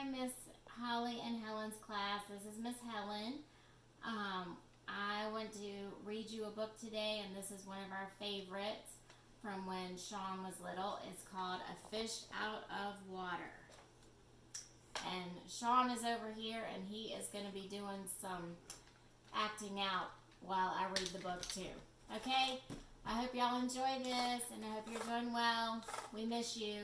Hi, Miss Holly and Helen's class. This is Miss Helen. I want to read you a book today, and this is one of our favorites from when Sean was little. It's called A Fish Out of Water. And Sean is over here, and he is going to be doing some acting out while I read the book too. Okay? I hope y'all enjoy this, and I hope you're doing well. We miss you.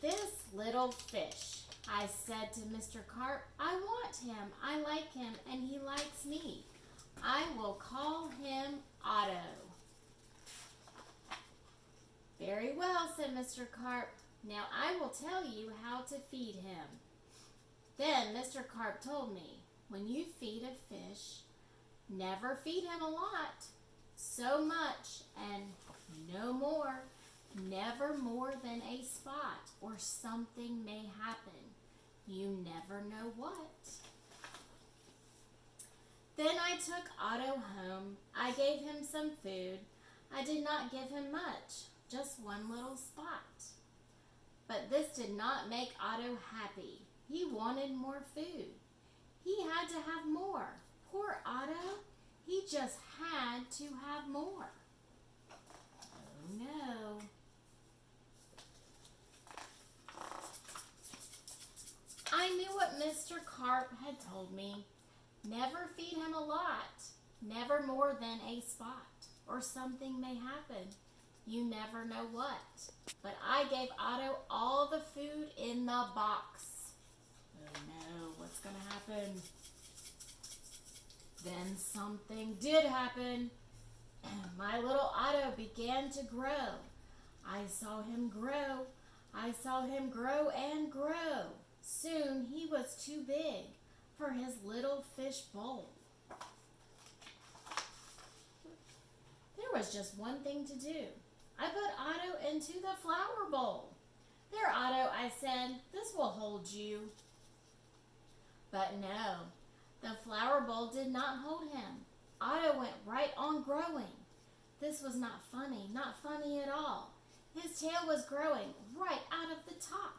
This little fish, I said to Mr. Carp, I want him, I like him, and he likes me. I will call him Otto. Very well, said Mr. Carp. Now I will tell you how to feed him. Then Mr. Carp told me, when you feed a fish, never feed him a lot, so much and no more. Never more than a spot, or something may happen. You never know what. Then I took Otto home. I gave him some food. I did not give him much, just one little spot. But this did not make Otto happy. He wanted more food. He had to have more. Poor Otto, he just had to have more. Oh no. I knew what Mr. Carp had told me. Never feed him a lot, never more than a spot, or something may happen. You never know what. But I gave Otto all the food in the box. Oh no, what's going to happen? Then something did happen. My little Otto began to grow. I saw him grow. I saw him grow and grow. Soon he was too big for his little fish bowl. There was just one thing to do. I put Otto into the flower bowl. There, Otto, I said, this will hold you. But no, the flower bowl did not hold him. Otto went right on growing. This was not funny at all. His tail was growing right out of the top.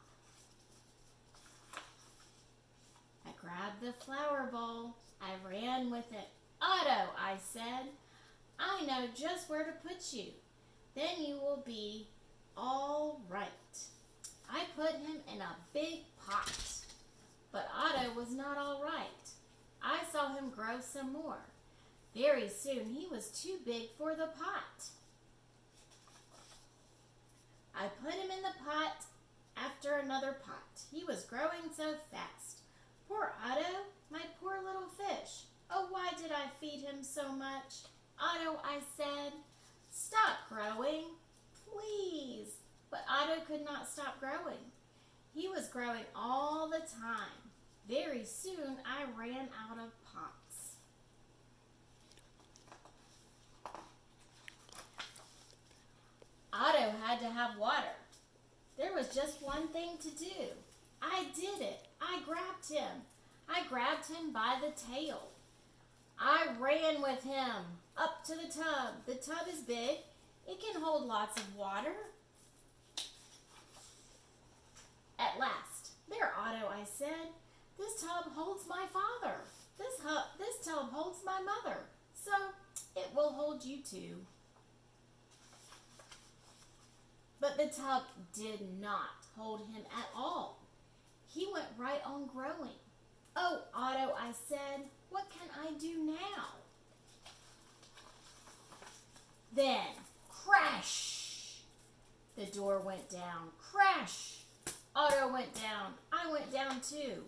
I grabbed the flower bowl. I ran with it. Otto, I said, I know just where to put you. Then you will be all right. I put him in a big pot. But Otto was not all right. I saw him grow some more. Very soon he was too big for the pot. I put him in the pot after another pot. He was growing so fast. Poor Otto, my poor little fish. Oh, why did I feed him so much? Otto, I said, stop growing, please. But Otto could not stop growing. He was growing all the time. Very soon I ran out of pots. Otto had to have water. There was just one thing to do. I did it. I grabbed him. I grabbed him by the tail. I ran with him up to the tub. The tub is big. It can hold lots of water. At last, there, Otto, I said, this tub holds my father. This tub holds my mother. So it will hold you too. But the tub did not hold him at all. He went right on growing. Oh, Otto, I said, what can I do now? Then, crash! The door went down. Crash! Otto went down. I went down too.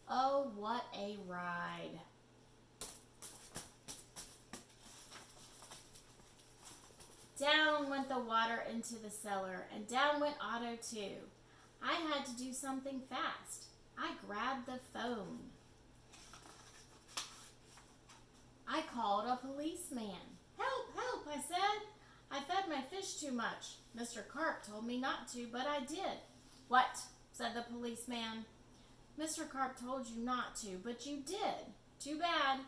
Oh, what a ride. Down went the water into the cellar, and down went Otto too. I had to do something fast. I grabbed the phone. I called a policeman. Help, help, I said. I fed my fish too much. Mr. Carp told me not to, but I did. What? Said the policeman. Mr. Carp told you not to, but you did. Too bad.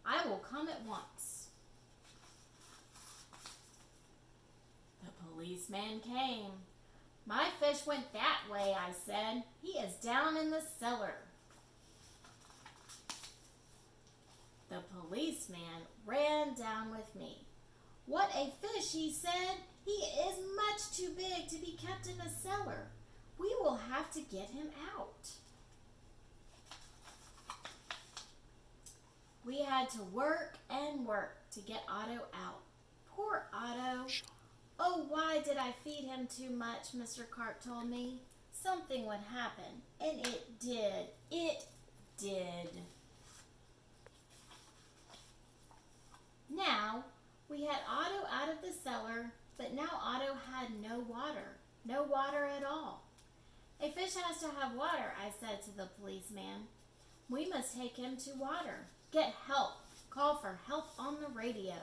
I will come at once. policeman came. My fish went that way, I said. He is down in the cellar. The policeman ran down with me. What a fish, he said. He is much too big to be kept in a cellar. We will have to get him out. We had to work and work to get Otto out. Poor Otto. Oh, why did I feed him too much, Mr. Carp told me. Something would happen, and it did. It did. Now, we had Otto out of the cellar, but now Otto had no water. No water at all. A fish has to have water, I said to the policeman. We must take him to water. Get help. Call for help on the radio.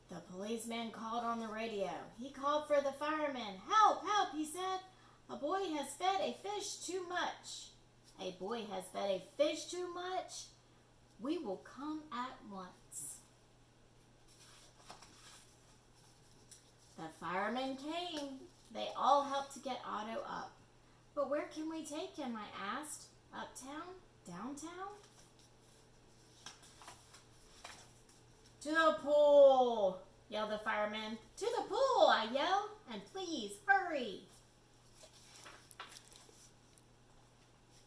The policeman called on the radio. He called for the firemen. Help, help, he said. A boy has fed a fish too much. A boy has fed a fish too much. We will come at once. The firemen came. They all helped to get Otto up. But where can we take him, I asked. Uptown? Downtown? To the pool, yelled the fireman. To the pool, I yelled, and please hurry.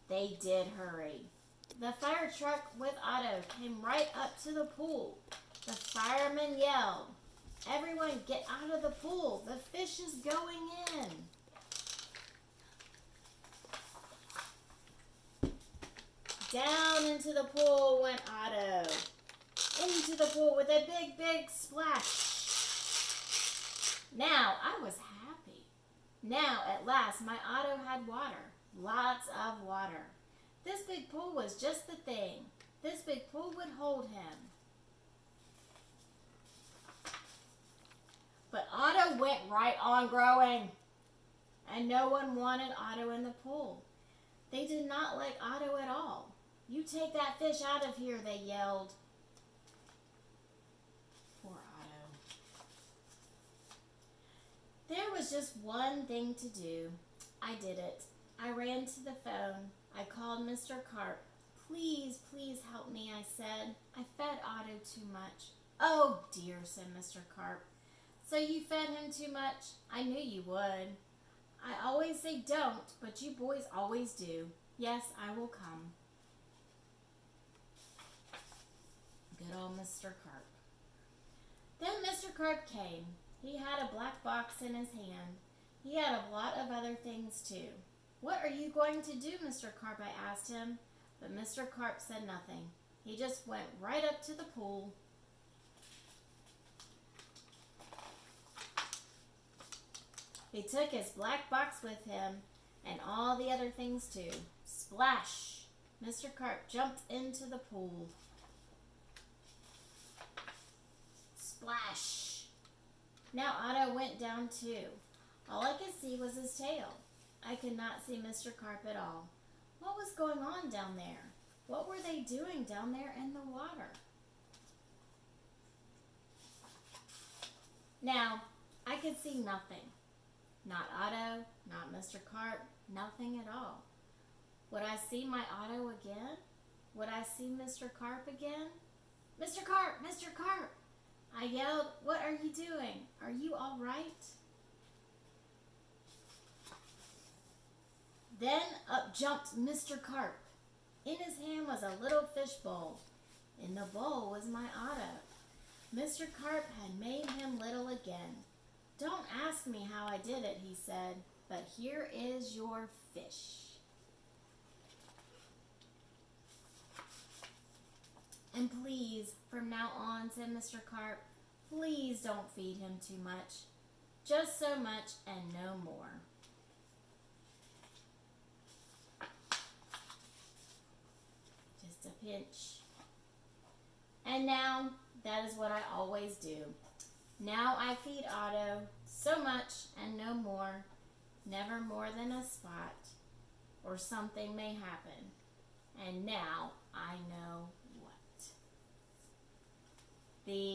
They did hurry. The fire truck with Otto came right up to the pool. The fireman yelled, Everyone get out of the pool. The fish is going in. Down into the pool went Otto. Into the pool with a big, big splash. Now I was happy. Now at last my Otto had water. Lots of water. This big pool was just the thing. This big pool would hold him. But Otto went right on growing. And no one wanted Otto in the pool. They did not like Otto at all. You take that fish out of here, they yelled. Poor Otto. There was just one thing to do. I did it. I ran to the phone. I called Mr. Carp. Please, please help me, I said. I fed Otto too much. Oh dear, said Mr. Carp. So you fed him too much? I knew you would. I always say don't, but you boys always do. Yes, I will come. Good old Mr. Carp. Then Mr. Carp came. He had a black box in his hand. He had a lot of other things too. What are you going to do, Mr. Carp? I asked him. But Mr. Carp said nothing. He just went right up to the pool. He took his black box with him and all the other things too. Splash! Mr. Carp jumped into the pool. Splash! Now Otto went down too. All I could see was his tail. I could not see Mr. Carp at all. What was going on down there? What were they doing down there in the water? Now, I could see nothing. Not Otto, not Mr. Carp, nothing at all. Would I see my Otto again? Would I see Mr. Carp again? Mr. Carp! Mr. Carp! I yelled, what are you doing? Are you all right? Then up jumped Mr. Carp. In his hand was a little fish bowl. In the bowl was my Otto. Mr. Carp had made him little again. Don't ask me how I did it, he said, but here is your fish. And please, from now on, said Mr. Carp, please don't feed him too much. Just so much and no more. Just a pinch. And now, that is what I always do. Now I feed Otto so much and no more, never more than a spot, or something may happen. And now I know what. the